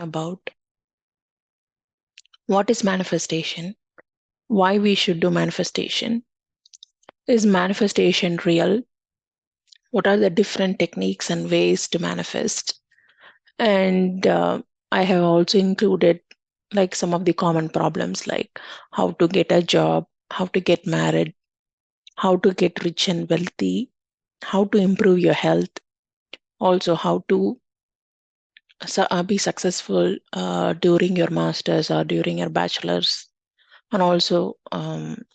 about what is manifestation, why we should do manifestation, is manifestation real, what are the different techniques and ways to manifest, and I have also included like some of the common problems like how to get a job, how to get married, how to get rich and wealthy, how to improve your health, also how to be successful during your masters or during your bachelor's, and also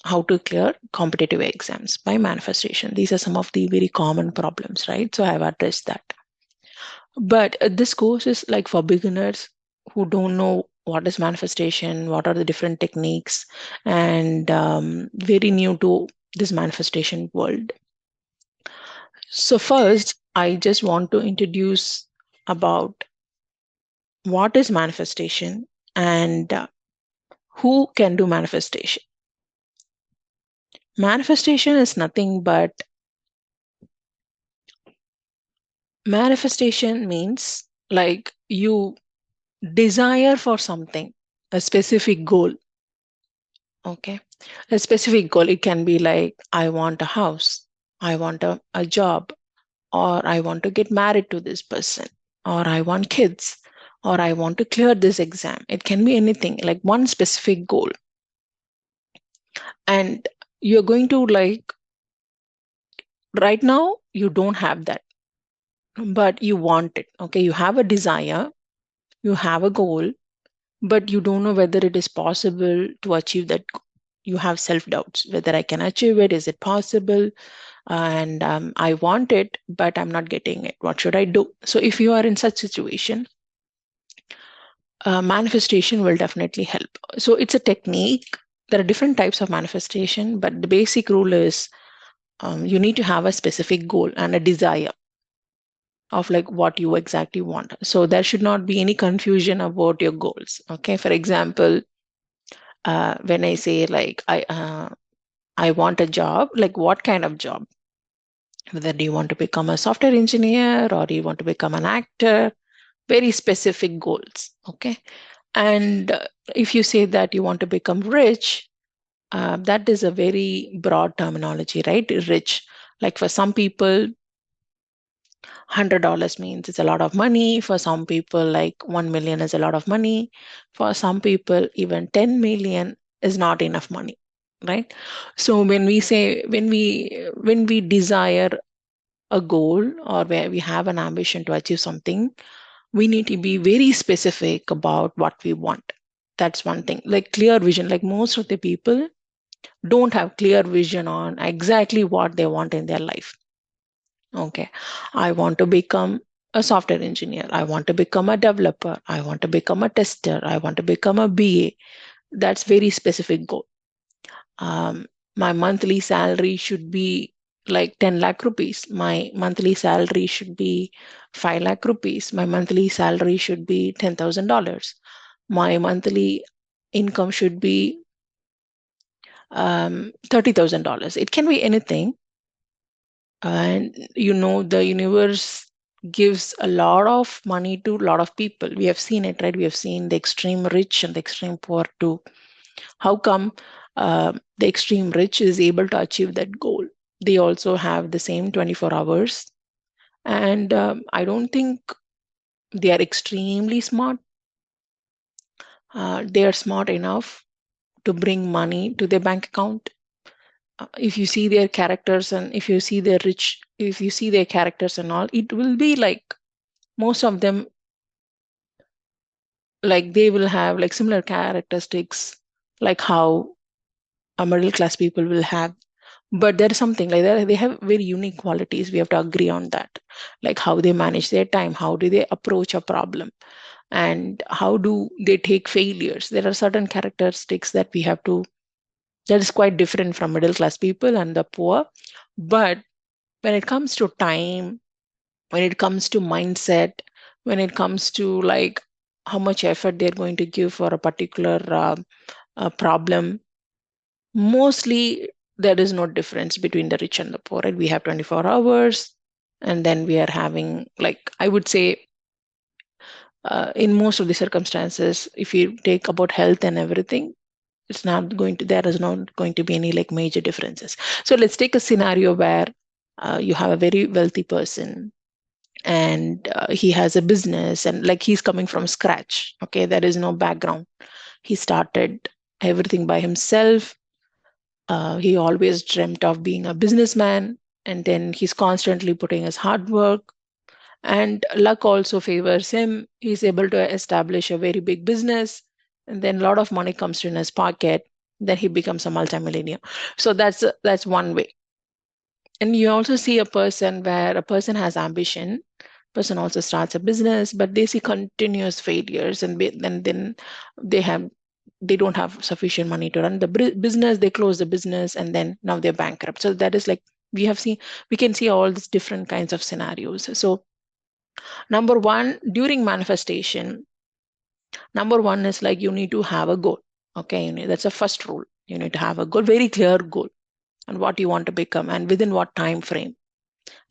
how to clear competitive exams by manifestation. These are some of the very common problems, right? So I have addressed that. But this course is like for beginners who don't know what is manifestation, what are the different techniques, and very new to this manifestation world. So first, I just want to introduce about what is manifestation and who can do manifestation. Manifestation is nothing but manifestation means like you desire for something, a specific goal. Okay. A specific goal. It can be like, I want a house, I want a job, or I want to get married to this person, or I want kids, or I want to clear this exam. It can be anything, like one specific goal. And you're going to like, right now, you don't have that, but you want it. Okay. You have a desire, you have a goal, but you don't know whether it is possible to achieve that. You have self doubts whether I can achieve it. Is it possible? And I want it, but I'm not getting it. What should I do? So if you are in such situation, manifestation will definitely help. So it's a technique. There are different types of manifestation, but the basic rule is you need to have a specific goal and a desire of like what you exactly want. So there should not be any confusion about your goals. Okay, for example, when I say like I want a job, like what kind of job? Whether do you want to become a software engineer or you want to become an actor? Very specific goals. Okay, and if you say that you want to become rich, that is a very broad terminology, right? Rich, like for some people, $100 means it's a lot of money. For some people, like 1 million is a lot of money. For some people, even 10 million is not enough money, right? So when we say, when we desire a goal or where we have an ambition to achieve something, we need to be very specific about what we want. That's one thing. Like clear vision, like most of the people don't have clear vision on exactly what they want in their life. Okay, I want to become a software engineer. I want to become a developer. I want to become a tester. I want to become a BA. That's very specific goal. Um, my monthly salary should be like 10 lakh rupees. My monthly salary should be 5 lakh rupees. My monthly salary should be $10,000. My monthly income should be $30,000. It can be anything. And the universe gives a lot of money to a lot of people. We have seen it, right? We have seen the extreme rich and the extreme poor too. How come the extreme rich is able to achieve that goal? They also have the same 24 hours. And I don't think they are extremely smart. They are smart enough to bring money to their bank account. If you see their characters and if you see their rich, if you see their characters and all, it will be like most of them, like they will have like similar characteristics, like how a middle class people will have. But there is something like that. They have very unique qualities. We have to agree on that. Like how they manage their time, how do they approach a problem, and how do they take failures. There are certain characteristics that we have to, that is quite different from middle class people and the poor. But when it comes to time, when it comes to mindset, when it comes to like how much effort they're going to give for a particular problem, mostly there is no difference between the rich and the poor, right? We have 24 hours, and then we are having, like, I would say in most of the circumstances, if you take about health and everything, there is not going to be any like major differences. So let's take a scenario where you have a very wealthy person, and he has a business, and like he's coming from scratch. Okay, there is no background. He started everything by himself. He always dreamt of being a businessman, and then he's constantly putting his hard work, and luck also favors him. He's able to establish a very big business, and then a lot of money comes in his pocket. Then he becomes a multimillionaire. So that's one way. And you also see a person where a person has ambition. Person also starts a business, but they see continuous failures, and then they have they don't have sufficient money to run the business. They close the business, and then now they're bankrupt. So that is like we can see all these different kinds of scenarios. So number one, during manifestation, number one is like you need to have a goal. Okay, that's the first rule. You need to have a goal, very clear goal, and what you want to become, and within what time frame.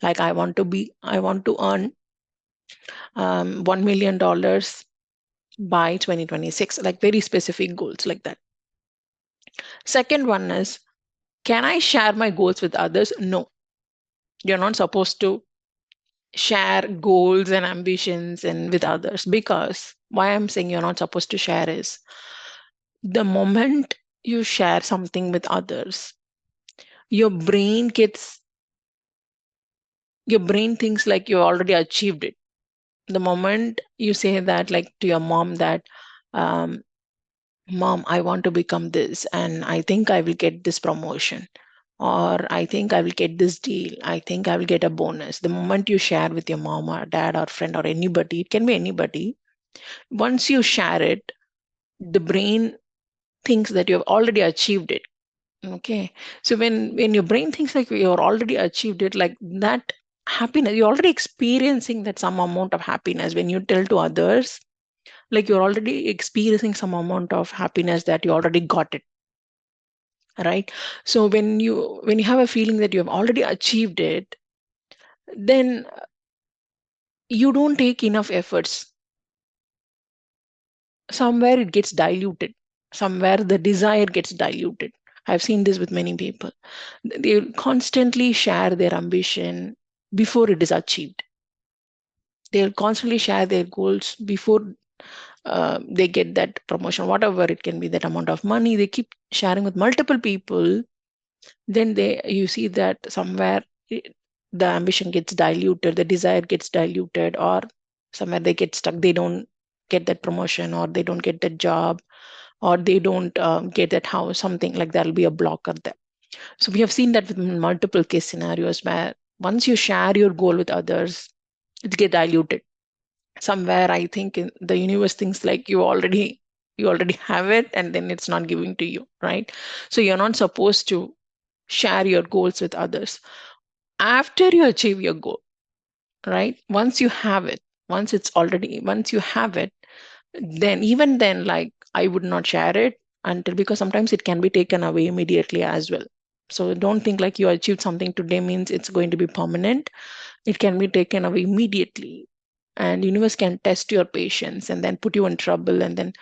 Like I want to earn $1 million by 2026, like very specific goals like that. Second one is, can I share my goals with others? No, you're not supposed to share goals and ambitions and with others, because why I'm saying you're not supposed to share is the moment you share something with others, your brain gets your brain thinks like you already achieved it. The moment you say that, like to your mom, that um, mom, I want to become this, and I think I will get this promotion, or I think I will get this deal, I think I will get a bonus. The moment you share with your mom or dad or friend or anybody, it can be anybody, once you share it, the brain thinks that you have already achieved it. Okay. So when your brain thinks like you're already achieved it, like that happiness, you're already experiencing that some amount of happiness when you tell to others, like you're already experiencing some amount of happiness that you already got it, right? So when you have a feeling that you have already achieved it, then you don't take enough efforts. Somewhere it gets diluted. Somewhere the desire gets diluted. I've seen this with many people. They constantly share their ambition before it is achieved. They'll constantly share their goals before they get that promotion, whatever it can be, that amount of money. They keep sharing with multiple people. Then you see that somewhere the ambition gets diluted, the desire gets diluted, or somewhere they get stuck. They don't get that promotion, or they don't get that job, or they don't get that house. Something like that will be a blocker there. So we have seen that with multiple case scenarios where once you share your goal with others, it get diluted. Somewhere I think the universe thinks like you already have it, and then it's not giving to you, right? So you're not supposed to share your goals with others after you achieve your goal, right? Once you have it, then even then, like I would not share it until, because sometimes it can be taken away immediately as well. So don't think like you achieved something today means it's going to be permanent. It can be taken away immediately, and universe can test your patience and then put you in trouble, and then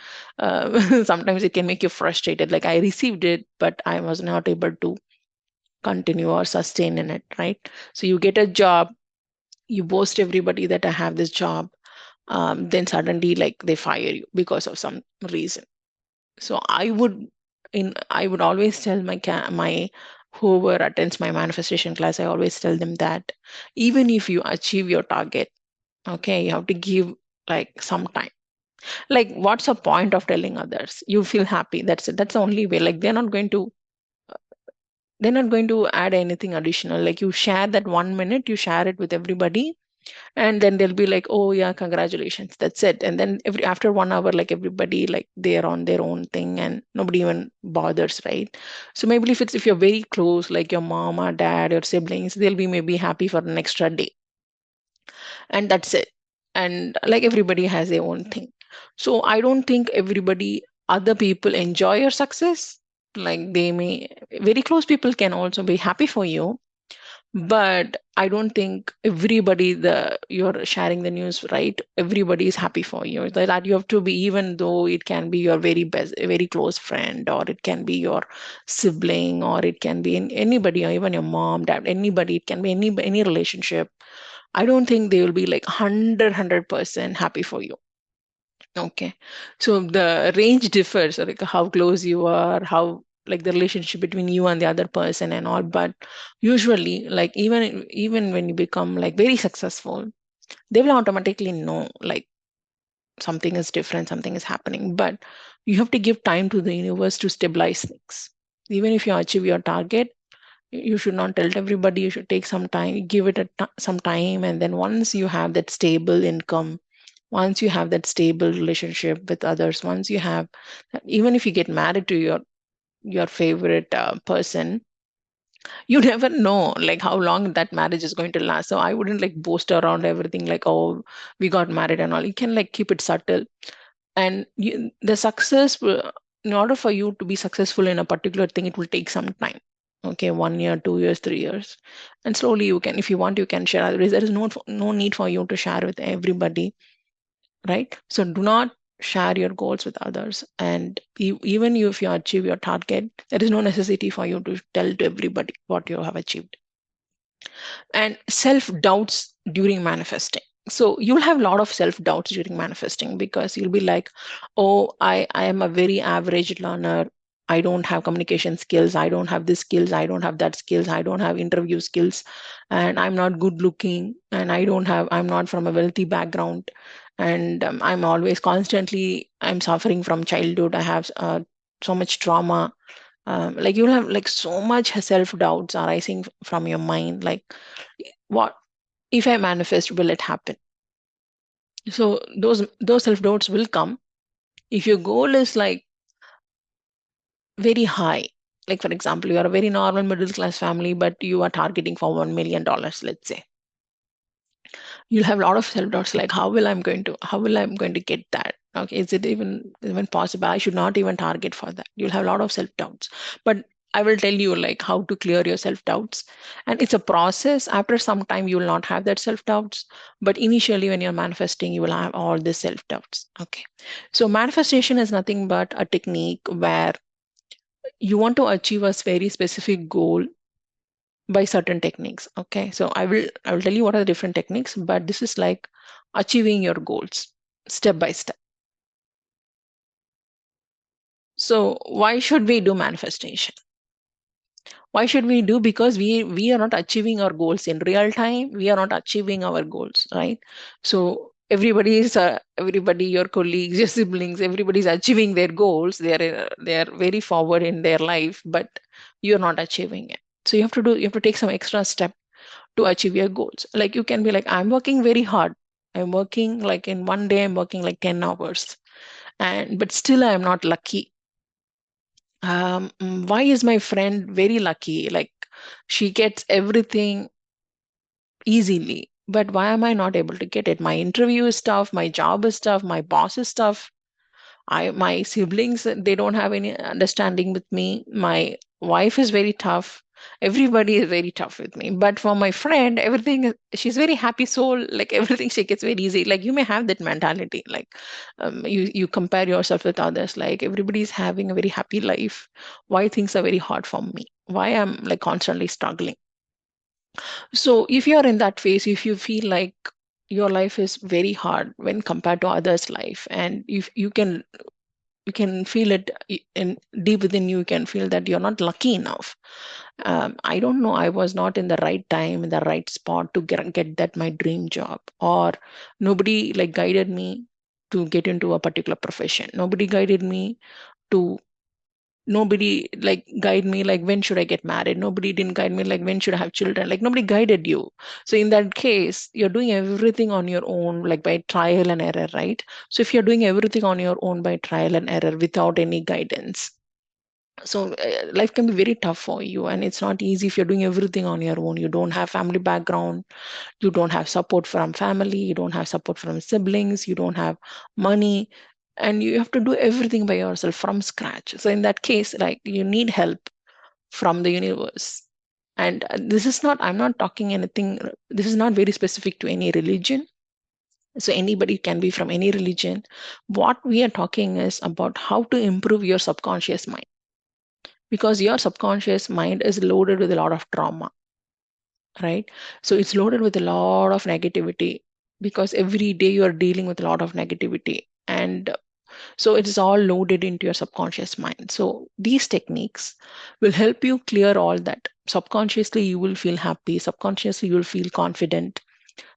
sometimes it can make you frustrated, like I received it but I was not able to continue or sustain in it, right? So you get a job, you boast everybody that I have this job, then suddenly like they fire you because of some reason. So I would always tell my whoever attends my manifestation class, I always tell them that even if you achieve your target, okay, you have to give like some time. Like what's the point of telling others you feel happy? That's it. That's the only way. Like they're not going to add anything additional. Like you share that 1 minute, you share it with everybody, and then they'll be like, oh yeah, congratulations, that's it. And then after 1 hour, like everybody, like they're on their own thing and nobody even bothers, right? So maybe if you're very close, like your mom or dad or siblings, they'll be maybe happy for an extra day, and that's it. And like everybody has their own thing. So I don't think other people enjoy your success. Like they may, very close people can also be happy for you, But I don't think everybody you're sharing the news, right? Everybody is happy for you. That you have to be, even though it can be your very best, very close friend, or it can be your sibling, or it can be anybody, or even your mom, dad, anybody. It can be any relationship. I don't think they will be like 100% happy for you. Okay. So the range differs, like how close you are, how like the relationship between you and the other person and all. But usually, like even when you become like very successful, they will automatically know like something is different, something is happening. But you have to give time to the universe to stabilize things. Even if you achieve your target, you should not tell everybody. You should take some time, give it some time, and then once you have that stable income, once you have that stable relationship with others, once you have, even if you get married to your favorite person, you never know like how long that marriage is going to last. So I wouldn't like boast around everything like, oh, we got married and all. You can like keep it subtle. And the success in order for you to be successful in a particular thing, it will take some time. Okay, 1 year, 2 years, 3 years, and slowly you can, if you want, you can share. There is no need for you to share with everybody, right? So do not share your goals with others. And even if you achieve your target, there is no necessity for you to tell to everybody what you have achieved. And self doubts during manifesting. So you'll have a lot of self doubts during manifesting, because you'll be like, oh, I am a very average learner. I don't have communication skills. I don't have this skills. I don't have that skills. I don't have interview skills. And I'm not good looking. And I'm not from a wealthy background. And I'm always constantly, I'm suffering from childhood. I have so much trauma. Like you'll have like so much self doubts arising from your mind. Like, what if I manifest, will it happen? So those self doubts will come if your goal is like very high. Like for example, you are a very normal middle class family, but you are targeting for $1 million, let's say. You'll have a lot of self doubts, like how will I'm going to get that? Okay, is it even possible? I should not even target for that. You'll have a lot of self doubts. But I will tell you like how to clear your self doubts. And it's a process. After some time you will not have that self doubts, but initially when you're manifesting, you will have all the self doubts. Okay, so manifestation is nothing but a technique where you want to achieve a very specific goal by certain techniques. Okay, so I will tell you what are the different techniques, but this is like achieving your goals step by step. So why should we do manifestation? Why should we do? Because we are not achieving our goals in real time. We are not achieving our goals, right? So everybody, your colleagues, your siblings, everybody is achieving their goals. They are very forward in their life, but you're not achieving it. So you have to take some extra step to achieve your goals. Like you can be like, I'm working very hard. I'm working like in one day, I'm working like 10 hours. And but still I am not lucky. Why is my friend very lucky? Like she gets everything easily. But why am I not able to get it? My interview is tough, my job is tough, my boss is tough. My siblings, they don't have any understanding with me. My wife is very tough. Everybody is very tough with me. But for my friend, she's very happy soul. Like everything she gets very easy. Like you may have that mentality. Like you compare yourself with others. Like everybody is having a very happy life. Why things are very hard for me? Why I'm like constantly struggling? So if you're in that phase, if you feel like your life is very hard when compared to others' life, and if you can feel it in deep within you, you can feel that you're not lucky enough. I don't know, I was not in the right time in the right spot to get that my dream job, or nobody like guided me to get into a particular profession. Nobody like guide me like when should I get married. Nobody didn't guide me like when should I have children. Like nobody guided you. So in that case, you're doing everything on your own, like by trial and error, right? So if you're doing everything on your own by trial and error without any guidance, so life can be very tough for you, and it's not easy if you're doing everything on your own. You don't have family background, you don't have support from family, you don't have support from siblings, you don't have money, and you have to do everything by yourself from scratch. So in that case, like you need help from the universe. And this is not, I'm not talking anything, this is not very specific to any religion. So anybody can be from any religion. What we are talking is about how to improve your subconscious mind, because your subconscious mind is loaded with a lot of trauma, right? So it's loaded with a lot of negativity, because every day you are dealing with a lot of negativity. And so it is all loaded into your subconscious mind. So these techniques will help you clear all that. Subconsciously, you will feel happy. Subconsciously, you will feel confident.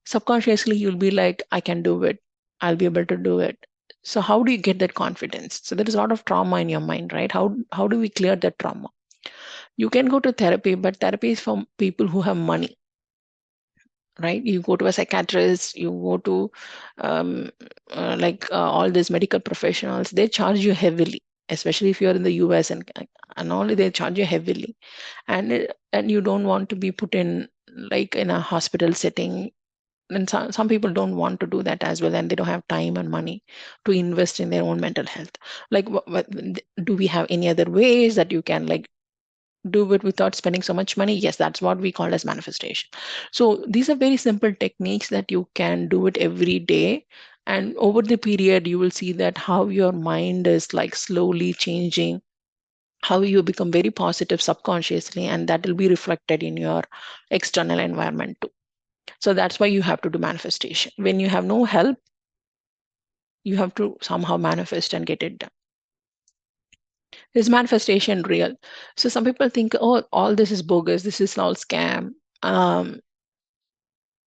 Subconsciously, you'll be like, I can do it. I'll be able to do it. So how do you get that confidence? So there is a lot of trauma in your mind, right? How do we clear that trauma? You can go to therapy, but therapy is for people who have money, right? You go to a psychiatrist, you go to all these medical professionals, they charge you heavily, especially if you're in the US, and only they charge you heavily. And you don't want to be put in like in a hospital setting. And some people don't want to do that as well, and they don't have time and money to invest in their own mental health. Like do we have any other ways that you can like do it without spending so much money? Yes, that's what we call as manifestation. So these are very simple techniques that you can do it every day. And over the period, you will see that how your mind is like slowly changing, how you become very positive subconsciously, and that will be reflected in your external environment too. So that's why you have to do manifestation. When you have no help, you have to somehow manifest and get it done. Is manifestation real? So some people think, oh, all this is bogus, this is all scam.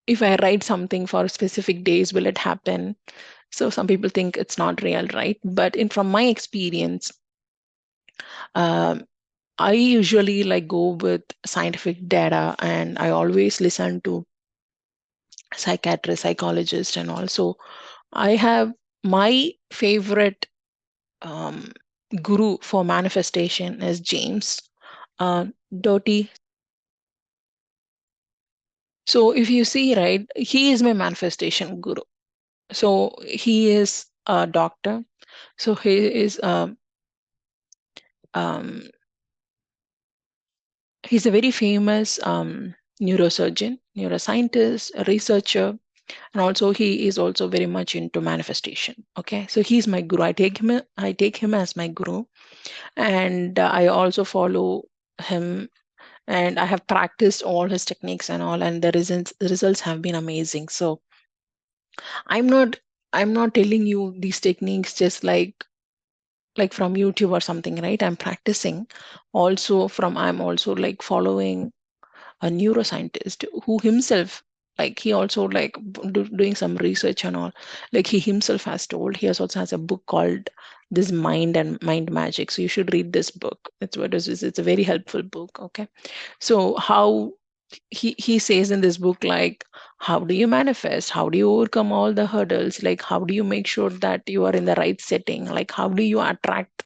If I write something for specific days, will it happen? So some people think it's not real, right? But in from my experience, um, I usually like go with scientific data, and I always listen to psychiatrists, psychologists, and also I have my favorite um, guru for manifestation is James Doty. So if you see, right, he is my manifestation guru. So he is a doctor. So he is um, he's a very famous neurosurgeon, neuroscientist, a researcher, and also he is also very much into manifestation. Okay, so he's my guru. I take him as my guru, and I also follow him, and I have practiced all his techniques and all, and the results have been amazing. So I'm not I'm not telling you these techniques just like from YouTube or something, right? I'm practicing also from, I'm also like following a neuroscientist who himself, like he also like doing some research and all. Like he himself has told, he has also has a book called this Mind and Mind Magic. So you should read this book. It's a very helpful book. Okay. So how he says in this book, like, how do you manifest, how do you overcome all the hurdles, like how do you make sure that you are in the right setting, like how do you attract,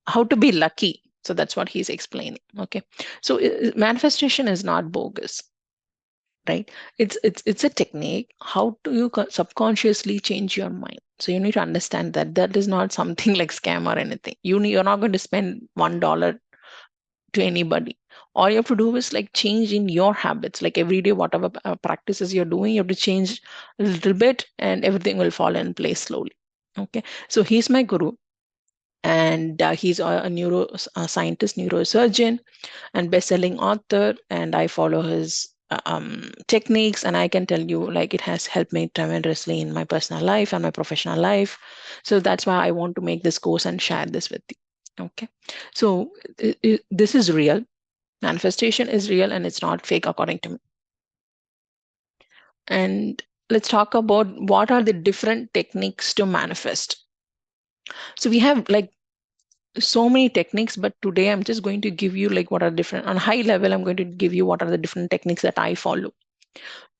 how to be lucky. So that's what he's explaining. Okay. So manifestation is not bogus, right? It's a technique. How do you subconsciously change your mind? So you need to understand that that is not something like scam or anything. You're not going to spend $1 to anybody. All you have to do is like change in your habits, like every day, whatever practices you're doing, you have to change a little bit, and everything will fall in place slowly. Okay. So he's my guru, and he's a neuro scientist, neurosurgeon, and best-selling author, and I follow his techniques, and I can tell you like it has helped me tremendously in my personal life and my professional life. So that's why I want to make this course and share this with you. Okay. So this is real. Manifestation is real, and it's not fake according to me. And let's talk about what are the different techniques to manifest. So we have like so many techniques, but today I'm just going to give you like what are different on high level. I'm going to give you what are the different techniques that I follow.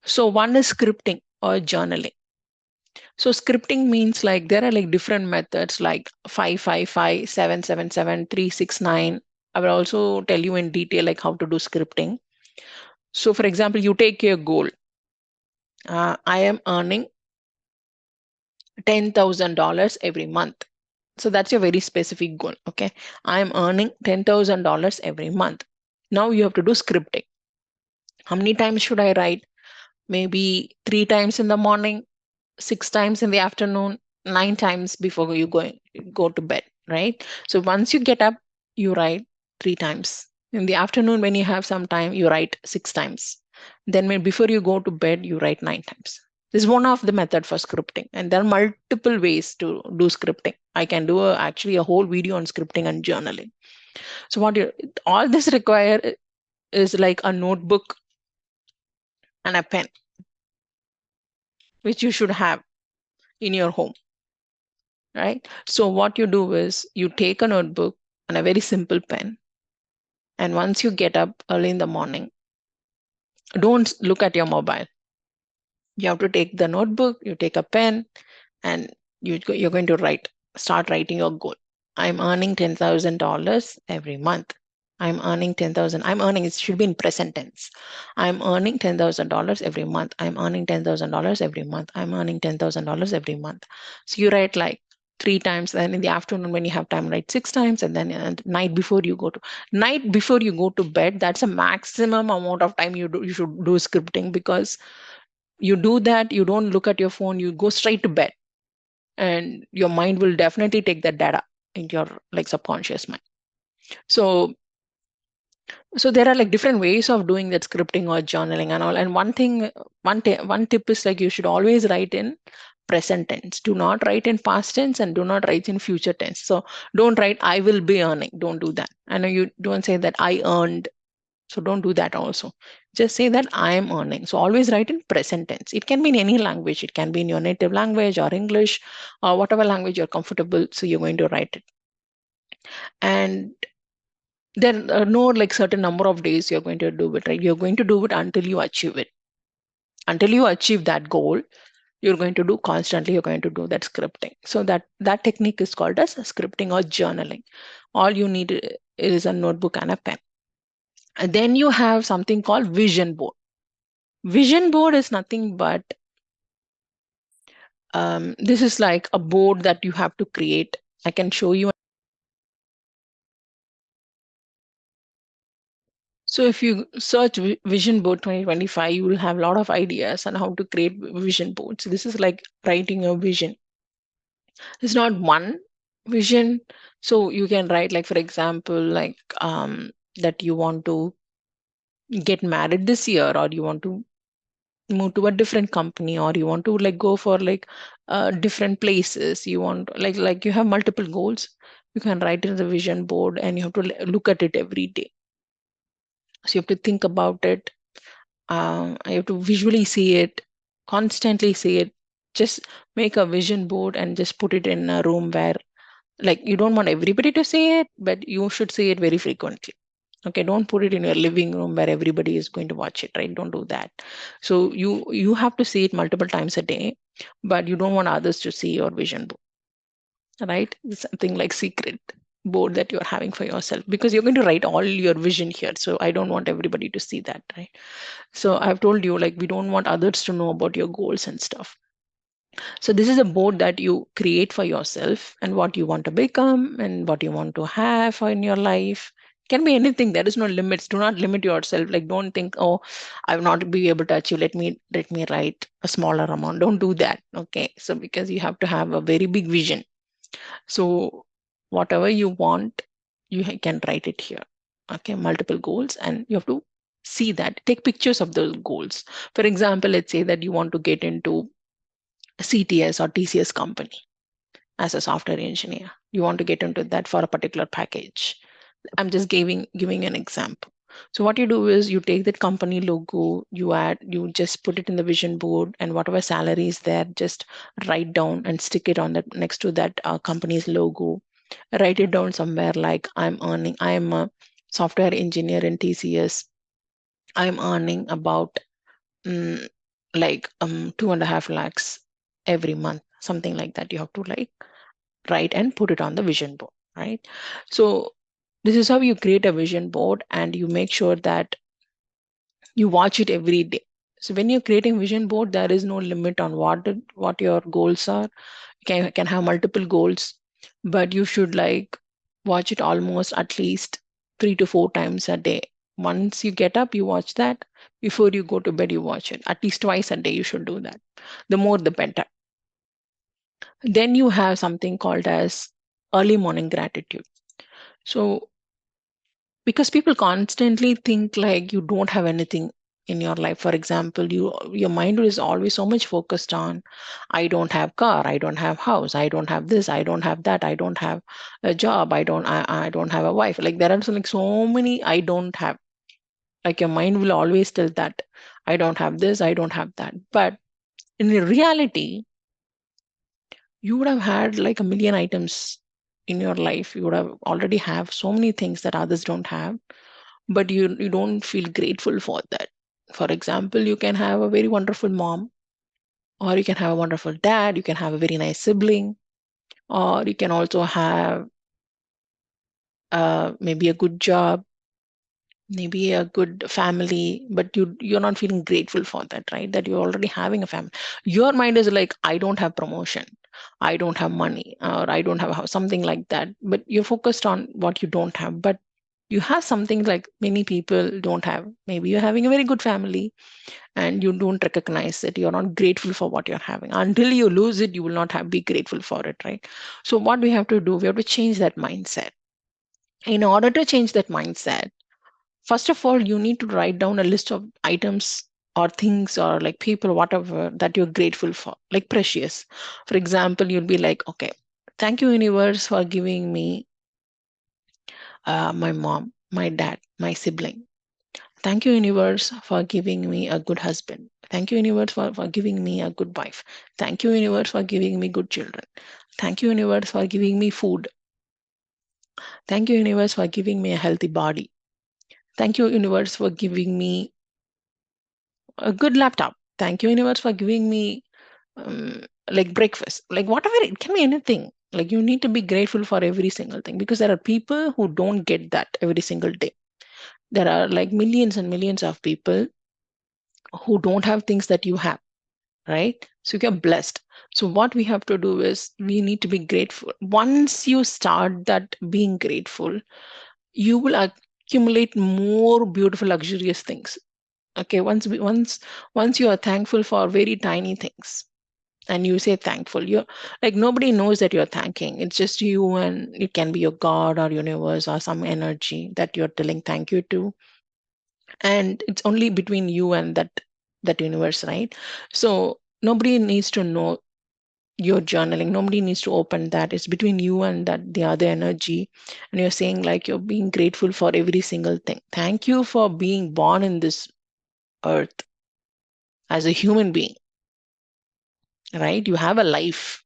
So one is scripting or journaling. So scripting means like there are like different methods like 555, 777, 369. I will also tell you in detail like how to do scripting. So for example, you take your goal. I am earning $10,000 every month. So that's your very specific goal. Okay. I'm earning $10,000 every month. Now you have to do scripting. How many times should I write? Maybe 3 times in the morning, 6 times in the afternoon, 9 times before you go to bed, right? So once you get up, you write 3 times. In the afternoon, when you have some time, you write 6 times. Then before you go to bed, you write 9 times. This is one of the method for scripting, and there are multiple ways to do scripting. I can do actually a whole video on scripting and journaling. So all this require is like a notebook and a pen, which you should have in your home, right? So what you do is you take a notebook and a very simple pen. And once you get up early in the morning, don't look at your mobile. You have to take the notebook, you take a pen, and you're going to start writing your goal. I'm earning $10,000 every month. It should be in present tense. I'm earning $10,000 every month. I'm earning $10,000 every month. I'm earning $10,000 every month. So you write like 3 times, then in the afternoon when you have time, write 6 times, and then night before you go to bed, that's a maximum amount of time you should do scripting, because you do that, you don't look at your phone, you go straight to bed, and your mind will definitely take that data into your like subconscious mind. So there are like different ways of doing that scripting or journaling and all. And one tip is like you should always write in present tense. Do not write in past tense and do not write in future tense. So don't write I will be earning. Don't do that. I know you don't say that I earned. So don't do that also. Just say that I am earning. So always write in present tense. It can be in any language. It can be in your native language or English or whatever language you're comfortable. So you're going to write it. And there are no like certain number of days you're going to do it, right? You're going to do it until you achieve it. Until you achieve that goal, you're going to do constantly, you're going to do that scripting. So that technique is called as scripting or journaling. All you need is a notebook and a pen. And then you have something called vision board. Vision board is nothing but this is like a board that you have to create. I can show you. So if you search Vision Board 2025, you will have a lot of ideas on how to create vision boards. This is like writing a vision. It's not one vision. So you can write like, for example, like that you want to get married this year, or you want to move to a different company, or you want to like go for like different places. You want like you have multiple goals. You can write in the vision board, and you have to look at it every day. So you have to think about it. I have to visually see it, constantly see it. Just make a vision board and just put it in a room where, like, you don't want everybody to see it, but you should see it very frequently. Okay, don't put it in your living room where everybody is going to watch it, right? Don't do that. So you have to see it multiple times a day, but you don't want others to see your vision board, right? It's something like secret board that you're having for yourself, because you're going to write all your vision here. So I don't want everybody to see that, right? So I've told you, like, we don't want others to know about your goals and stuff. So this is a board that you create for yourself, and what you want to become and what you want to have in your life. Can be anything. There is no limits. Do not limit yourself. Like, don't think, oh, I will not be able to achieve. Let me write a smaller amount. Don't do that. Okay. So because you have to have a very big vision. So whatever you want, you can write it here. Okay, multiple goals, and you have to see that. Take pictures of those goals. For example, let's say that you want to get into a CTS or TCS company as a software engineer. You want to get into that for a particular package. I'm just giving an example. So what you do is you take that company logo, you just put it in the vision board, and whatever salary is there, just write down and stick it on that next to that company's logo. Write it down somewhere like I am a software engineer in TCS. I'm earning about mm, like 2.5 lakhs every month, something like that. You have to like write and put it on the vision board, right? So this is how you create a vision board, and you make sure that you watch it every day. So when you're creating vision board, there is no limit on what your goals are. You can have multiple goals, but you should like watch it almost at least 3 to 4 times a day. Once you get up, you watch that. Before you go to bed, you watch it. At least twice a day, you should do that. The more, the better. Then you have something called as early morning gratitude. So, because people constantly think like you don't have anything in your life. For example, your mind is always so much focused on, I don't have car, I don't have house, I don't have this, I don't have that, I don't have a job, I don't have a wife. Like there are so, like so many I don't have. Like your mind will always tell that I don't have this, I don't have that. But in reality, you would have had like a million items in your life. You would have already have so many things that others don't have, but you don't feel grateful for that. For example, you can have a very wonderful mom, or you can have a wonderful dad, you can have a very nice sibling, or you can also have maybe a good job, maybe a good family, but you're not feeling grateful for that, right? That you're already having a family. Your mind is like, I don't have promotion, I don't have money, or I don't have a house, something like that. But you're focused on what you don't have. But you have something like many people don't have. Maybe you're having a very good family and you don't recognize it. You're not grateful for what you're having. Until you lose it, you will not have be grateful for it, right? So what we have to do, we have to change that mindset. In order to change that mindset, first of all, you need to write down a list of items or things or like people, whatever that you're grateful for, like precious. For example, you'll be like, okay, thank you, universe, for giving me my mom, my dad, my sibling. Thank you, universe, for giving me a good husband. Thank you, universe, for giving me a good wife. Thank you, universe, for giving me good children. Thank you, universe, for giving me food. Thank you, universe, for giving me a healthy body. Thank you, universe, for giving me a good laptop. Thank you, universe, for giving me like breakfast, like whatever, it can be anything. Like you need to be grateful for every single thing, because there are people who don't get that every single day. There are like millions and millions of people who don't have things that you have, right? So you're blessed. So what we have to do is we need to be grateful. Once you start that being grateful, you will accumulate more beautiful luxurious things. Okay, once you are thankful for very tiny things, and you say thankful, you're like, nobody knows that you're thanking. It's just you, and it can be your god or universe or some energy that you're telling thank you to. And it's only between you and that universe, right? So nobody needs to know your journaling. Nobody needs to open that. It's between you and that the other energy. And you're saying like you're being grateful for every single thing. Thank you for being born in this earth as a human being, right? You have a life,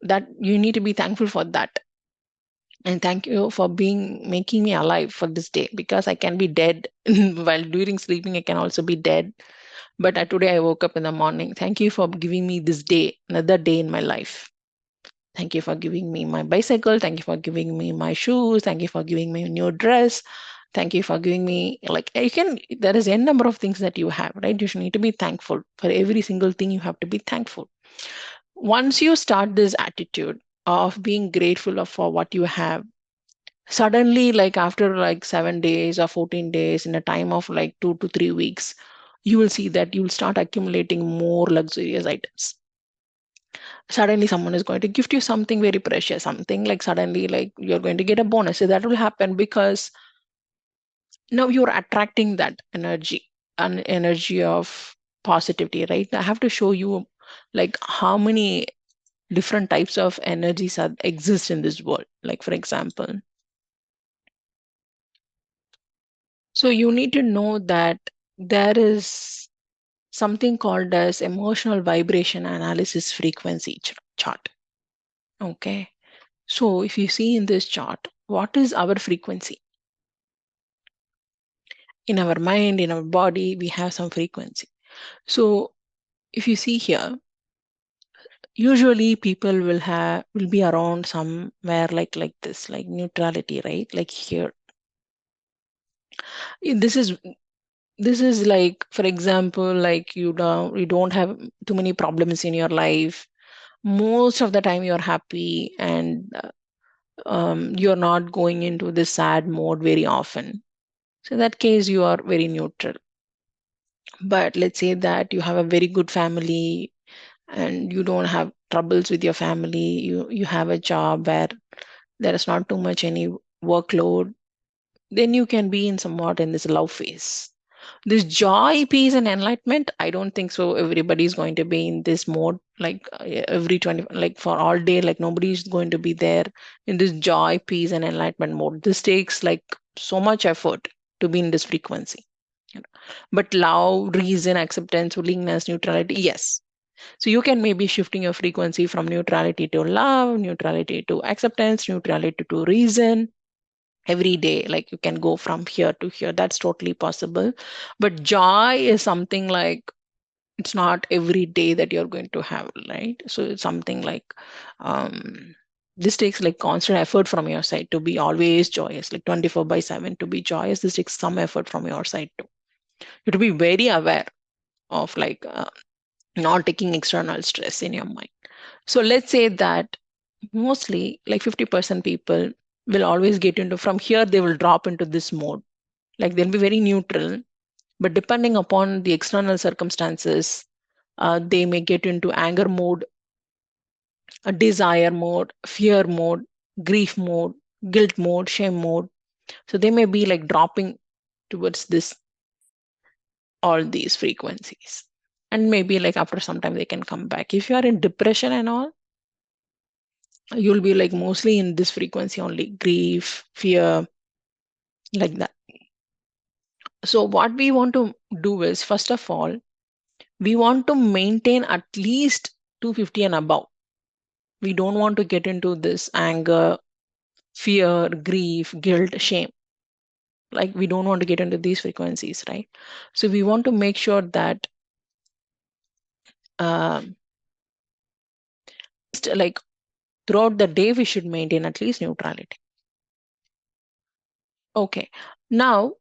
that you need to be thankful for that. And thank you for being making me alive for this day, because I can be dead while during sleeping. I can also be dead. But today I woke up in the morning. Thank you for giving me this day, another day in my life. Thank you for giving me my bicycle. Thank you for giving me my shoes. Thank you for giving me a new dress. Thank you for giving me, like, you can, there is n number of things that you have, right? You should need to be thankful for every single thing. You have to be thankful. Once you start this attitude of being grateful for what you have, suddenly, like after like 7 days or 14 days, in a time of like 2 to 3 weeks, you will see that you will start accumulating more luxurious items. Suddenly someone is going to gift you something very precious, something like suddenly like you're going to get a bonus. So that will happen because now you're attracting that energy, an energy of positivity, right? I have to show you like how many different types of energies exist in this world. Like for example, so you need to know that there is something called as emotional vibration analysis frequency chart. Okay. So if you see in this chart, what is our frequency? In our mind, in our body, we have some frequency. So if you see here, usually people will be around somewhere like this, like neutrality, right? Like here. This is this is like, for example, like you don't have too many problems in your life. Most of the time you're happy, and you're not going into this sad mode very often. So in that case, you are very neutral. But let's say that you have a very good family and you don't have troubles with your family. You have a job where there is not too much any workload. Then you can be in somewhat in this love phase. This joy, peace, and enlightenment, I don't think so. Everybody is going to be in this mode, like every 20, like for all day, like nobody is going to be there in this joy, peace, and enlightenment mode. This takes like so much effort to be in this frequency. You know. But love, reason, acceptance, willingness, neutrality, yes. So you can maybe shifting your frequency from neutrality to love, neutrality to acceptance, neutrality to reason every day. Like you can go from here to here. That's totally possible. But joy is something like it's not every day that you're going to have, right? So it's something like this takes like constant effort from your side to be always joyous, like 24/7 to be joyous. This takes some effort from your side too. You have to be very aware of like not taking external stress in your mind. So let's say that mostly like 50% people will always get into from here, they will drop into this mode. Like they'll be very neutral, but depending upon the external circumstances, they may get into anger mode, a desire mode, fear mode, grief mode, guilt mode, shame mode. So they may be like dropping towards this, all these frequencies. And maybe like after some time they can come back. If you are in depression and all, you'll be like mostly in this frequency only, grief, fear, like that. So what we want to do is, first of all, we want to maintain at least 250 and above. We don't want to get into this anger, fear, grief, guilt, shame. Like we don't want to get into these frequencies, right? So we want to make sure that um, like throughout the day we should maintain at least neutrality. Okay. Now,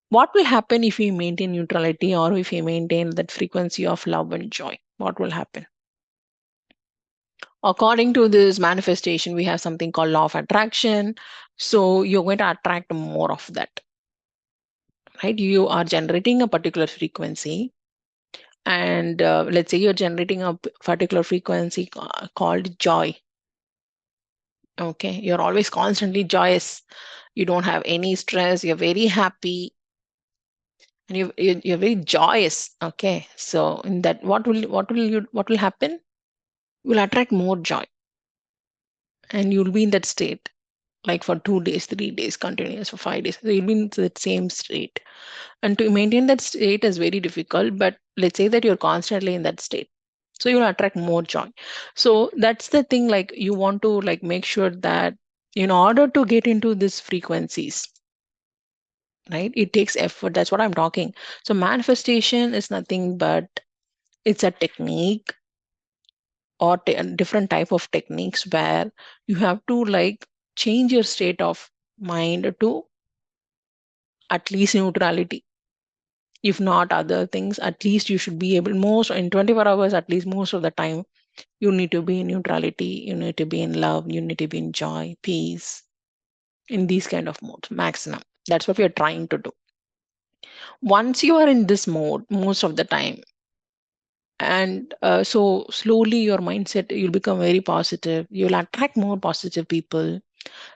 what will happen if we maintain neutrality or if we maintain that frequency of love and joy? What will happen? According to this manifestation, we have something called law of attraction. So you're going to attract more of that, right? You are generating a particular frequency. And let's say you're generating a particular frequency called joy. Okay. You're always constantly joyous. You don't have any stress. You're very happy and you're very joyous. Okay. So in that, what will happen? You'll attract more joy and you'll be in that state like for 2 days, 3 days, continuous for 5 days. So you'll be in that same state. And to maintain that state is very difficult. But let's say that you're constantly in that state. So you'll attract more joy. So that's the thing, like you want to like make sure that in order to get into these frequencies, right? It takes effort. That's what I'm talking. So manifestation is nothing but it's a technique or different type of techniques where you have to like change your state of mind to at least neutrality. If not other things, at least you should be able, most in 24 hours, at least most of the time, you need to be in neutrality, you need to be in love, you need to be in joy, peace, in these kind of modes, maximum. That's what we are trying to do. Once you are in this mode most of the time, and so slowly your mindset, you'll become very positive, you'll attract more positive people.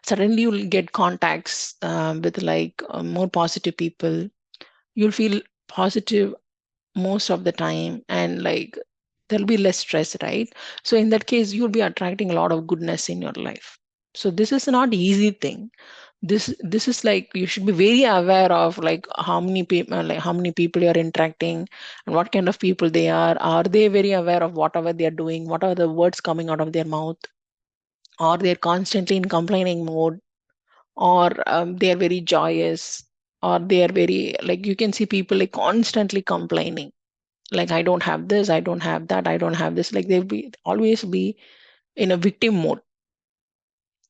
Suddenly you'll get contacts with like more positive people. You'll feel positive most of the time, and like there'll be less stress, right? So in that case you'll be attracting a lot of goodness in your life. So this is not easy thing. This is like you should be very aware of like how many people you're interacting and what kind of people they are they very aware of whatever they are doing, what are the words coming out of their mouth, or they're constantly in complaining mode, or they are very joyous, or they are very like you can see people like constantly complaining, like I don't have this, I don't have that, I don't have this, like they'll be always be in a victim mode,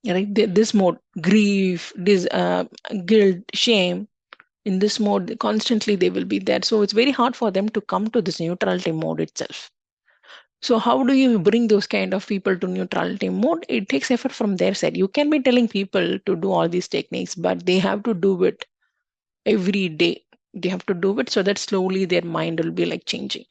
right? This mode, grief, this guilt, shame, in this mode constantly they will be there. So it's very hard for them to come to this neutrality mode itself. So how do you bring those kind of people to neutrality mode? It takes effort from their side. You can be telling people to do all these techniques, but they have to do it every day. They have to do it so that slowly their mind will be like changing.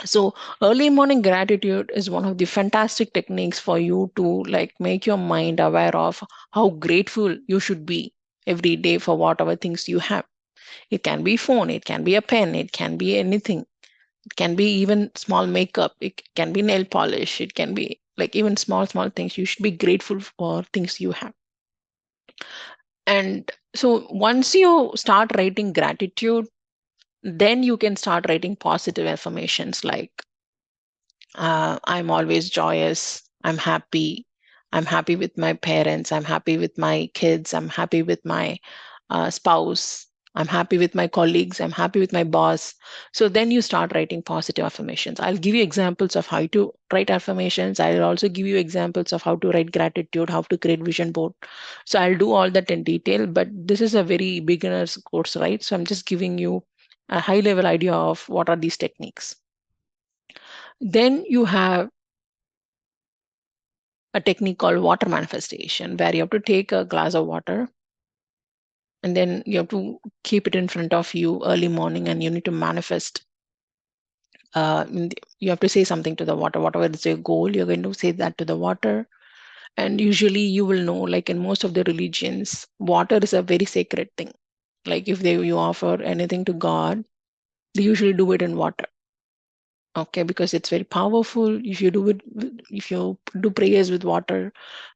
So early morning gratitude is one of the fantastic techniques for you to like make your mind aware of how grateful you should be every day for whatever things you have. It can be phone, it can be a pen, it can be anything. It can be even small makeup, it can be nail polish, it can be like even small things. You should be grateful for things you have. And so once you start writing gratitude, then you can start writing positive affirmations like I'm always joyous, I'm happy with my parents, I'm happy with my kids, I'm happy with my spouse, I'm happy with my colleagues, I'm happy with my boss. So then you start writing positive affirmations. I'll give you examples of how to write affirmations. I'll also give you examples of how to write gratitude, how to create vision board. So I'll do all that in detail, but this is a very beginner's course, right? So I'm just giving you a high level idea of what are these techniques. Then you have a technique called water manifestation, where you have to take a glass of water and then you have to keep it in front of you early morning, and you need to manifest. You have to say something to the water, whatever is your goal, you're going to say that to the water. And usually you will know, like in most of the religions, water is a very sacred thing. Like if you offer anything to God, they usually do it in water. Okay, because it's very powerful. If you do it, if you do prayers with water,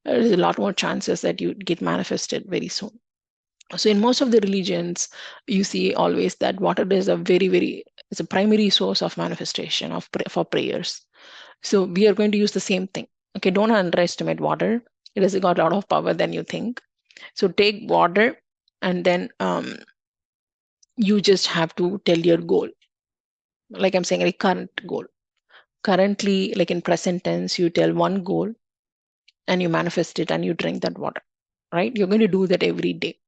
there's a lot more chances that you get manifested very soon. So in most of the religions, you see always that water is a very, it's a primary source of manifestation for prayers. So we are going to use the same thing. Okay, don't underestimate water. It has got a lot of power than you think. So take water, and then you just have to tell your goal. Like I'm saying, a current goal. Currently, like in present tense, you tell one goal and you manifest it and you drink that water, right? You're going to do that every day,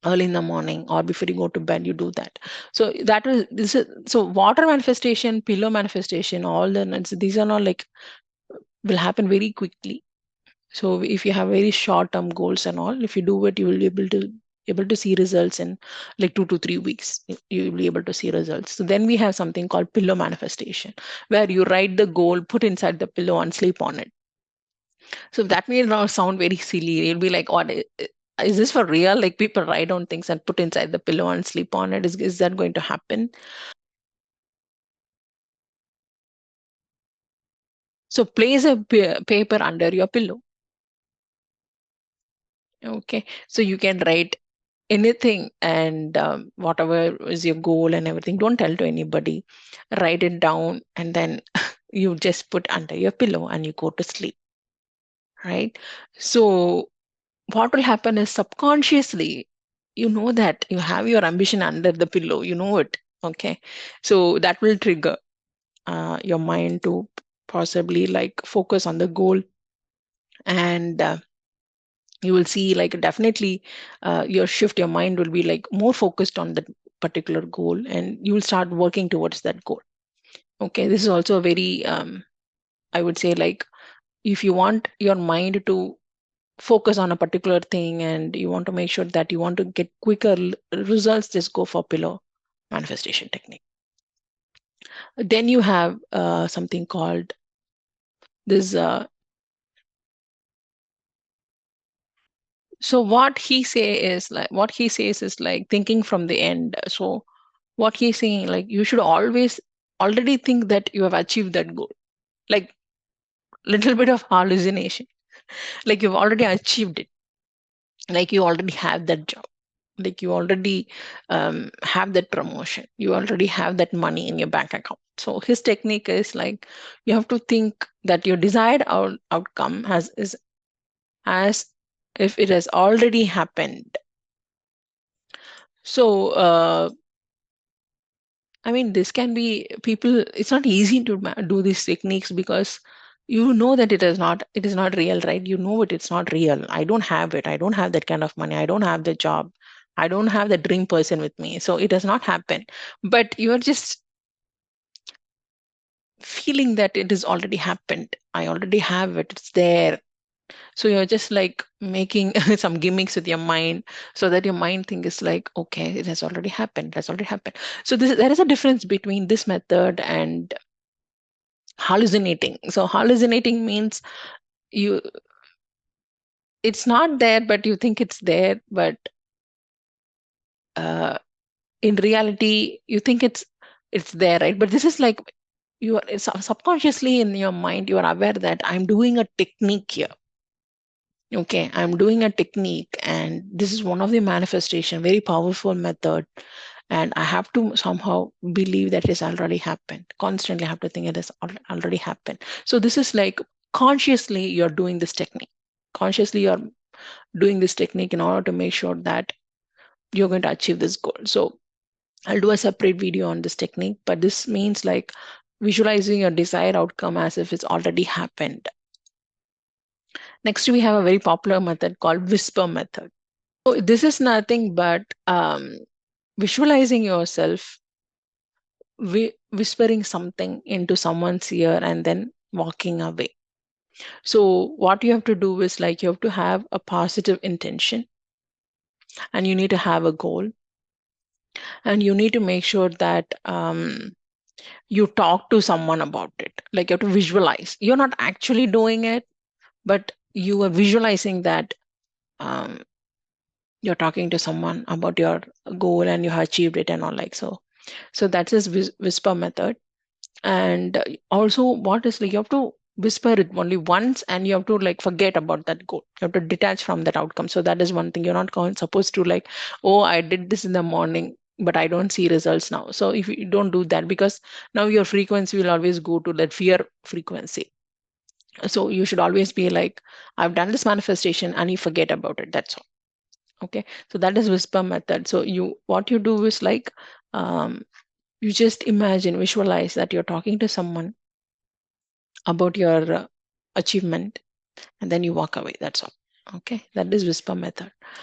early in the morning or before you go to bed. You do that. So that is this is so water manifestation, pillow manifestation, all the these are not like will happen very quickly. So if you have very short term goals and all, if you do it, you will be able to see results in like 2 to 3 weeks. You will be able to see results. So then we have something called pillow manifestation, where you write the goal, put inside the pillow and sleep on it. So that may now sound very silly. You'll be like, what is this for real? Like people write down things and put inside the pillow and sleep on it. Is that going to happen? So place a paper under your pillow. Okay. So you can write anything, and whatever is your goal and everything. Don't tell to anybody. Write it down, and then you just put under your pillow and you go to sleep. Right. So what will happen is subconsciously, you know that you have your ambition under the pillow, you know it. Okay, so that will trigger your mind to possibly like focus on the goal. And you will see like definitely your mind will be like more focused on that particular goal, and you will start working towards that goal. Okay, this is also a very I would say, like, if you want your mind to focus on a particular thing and you want to make sure that you want to get quicker results, just go for pillow manifestation technique. Then you have something called this. So what he says is like thinking from the end. So what he's saying, like, you should always already think that you have achieved that goal. Like little bit of hallucination, like you've already achieved it, like you already have that job, like you already have that promotion, you already have that money in your bank account. So his technique is like you have to think that your desired outcome has is as if it has already happened. So I mean, this can be people. It's not easy to do these techniques because you know that it is not real, right? You know it, it's not real. I don't have it. I don't have that kind of money. I don't have the job. I don't have the dream person with me. So it does not happen. But you're just feeling that it has already happened. I already have it. It's there. So you're just like making some gimmicks with your mind so that your mind think is like, okay, it has already happened. That's already happened. So there is a difference between this method and hallucinating. So hallucinating means you it's not there, but you think it's there, but uh, in reality, you think it's there, right? But this is like you are subconsciously in your mind, you are aware that I'm doing a technique here. Okay, I'm doing a technique, and this is one of the manifestation, very powerful method. And I have to somehow believe that it's already happened. Constantly have to think it has already happened. So this is like consciously you're doing this technique. Consciously you're doing this technique in order to make sure that you're going to achieve this goal. So I'll do a separate video on this technique, but this means like visualizing your desired outcome as if it's already happened. Next, we have a very popular method called whisper method. So this is nothing but visualizing yourself whispering something into someone's ear and then walking away. So what you have to do is like you have to have a positive intention, and you need to have a goal, and you need to make sure that you talk to someone about it. Like you have to visualize. You're not actually doing it, but you are visualizing that um, you're talking to someone about your goal and you have achieved it and all like so. So that's this whisper method. And also what is like you have to whisper it only once, and you have to like forget about that goal. You have to detach from that outcome. So that is one thing. You're not supposed to like, oh, I did this in the morning, but I don't see results now. So if you don't do that, because now your frequency will always go to that fear frequency. So you should always be like, I've done this manifestation, and you forget about it. That's all. Okay. So that is whisper method. So what you do is like, um, you just imagine, visualize that you're talking to someone about your achievement, and then you walk away. That's all. Okay. That is whisper method.